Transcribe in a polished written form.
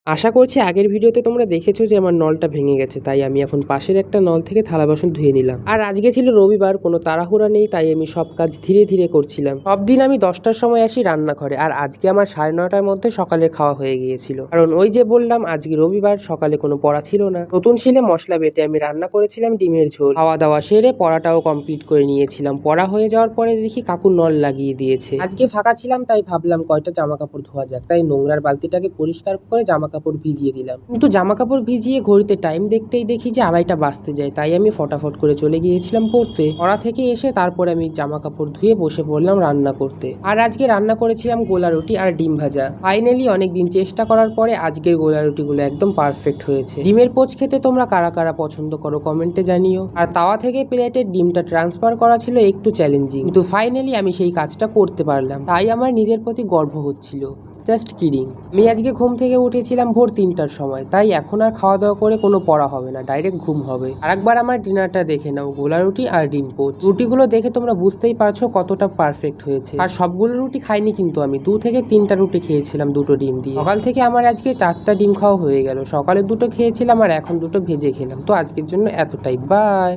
আশা করছি আগের ভিডিওতে তোমরা দেখেছো যে আমার নলটা ভেঙে গেছে, তাই আমি এখন পাশের একটা নল থেকে থালা বাসন ধুয়ে নিলাম। আর আজকে ছিল রবিবার, কোনো তাড়াহুড়া নেই, তাই আমি সব কাজ ধীরে ধীরে করছিলাম। সব দিন আমি 10টার সময় আসি রান্নাঘরে, আর আজকে আমার 9:30টার মধ্যে সকালের খাওয়া হয়ে গিয়েছিল। কারণ ওই যে বললাম আজকে রবিবার, সকালে কোনো পড়া ছিল না। নতুন শিলে মশলা বেটে আমি রান্না করেছিলাম ডিমের ঝোল। খাওয়া দাওয়া সেরে পড়াটাও কমপ্লিট করে নিয়েছিলাম। পড়া হয়ে যাওয়ার পরে দেখি কাকু নল লাগিয়ে দিয়েছে। আজকে ফাঁকা ছিলাম, তাই ভাবলাম কয়টা জামা কাপড় ধোয়া যাক, তাই নোংরার বালতিটাকে পরিষ্কার করে জামা কাপড় ভিজিয়ে দিলাম। কিন্তু জামা কাপড় ভিজিয়ে ঘড়িতে টাইম দেখতেই দেখি যে 2:30 বাজতে যায়, তাই আমি ফটাফট করে চলে গিয়েছিলাম পড়তে। পড়া থেকে এসে তারপরে আমি জামা কাপড় ধুয়ে বসে পড়লাম রান্না করতে। আর আজকে রান্না করেছিলাম গোলা রুটি আর ডিম ভাজা। ফাইনালি অনেকদিন চেষ্টা করার পরে আজকের গোলা রুটিগুলো একদম পারফেক্ট হয়েছে। ডিমের পোচ খেতে তোমরা কারা কারা পছন্দ করো কমেন্টে জানিও। আর তাওয়া থেকে প্লেটে ডিমটা ট্রান্সফার করা ছিল একটু চ্যালেঞ্জিং, কিন্তু ফাইনালি আমি সেই কাজটা করতে পারলাম, তাই আমার নিজের প্রতি গর্ব হচ্ছিল। Just kidding. আমি আজকে ঘুম থেকে উঠেছিলাম ভোর 3টার সময়, তাই এখন আর খাওয়া দাওয়া করে কোনো পড়া হবে না, ডাইরেক্ট ঘুম হবে। আরেকবার আমার ডিনারটা দেখে নাও, গোলা রুটি আর ডিম পোচ। রুটিগুলো দেখে তোমরা বুঝতেই পারছো কতটা পারফেক্ট হয়েছে। আর সবগুলো রুটি খাইনি কিন্তু আমি 2 থেকে 3টা রুটি খেয়েছিলাম দুটো ডিম দিয়ে। সকাল থেকে আমার আজকে 4টা ডিম খাওয়া হয়ে গেল। সকালে দুটো খেয়েছিলাম আর এখন দুটো ভেজে খেলাম। তো আজকের জন্য এতটাই, বাই।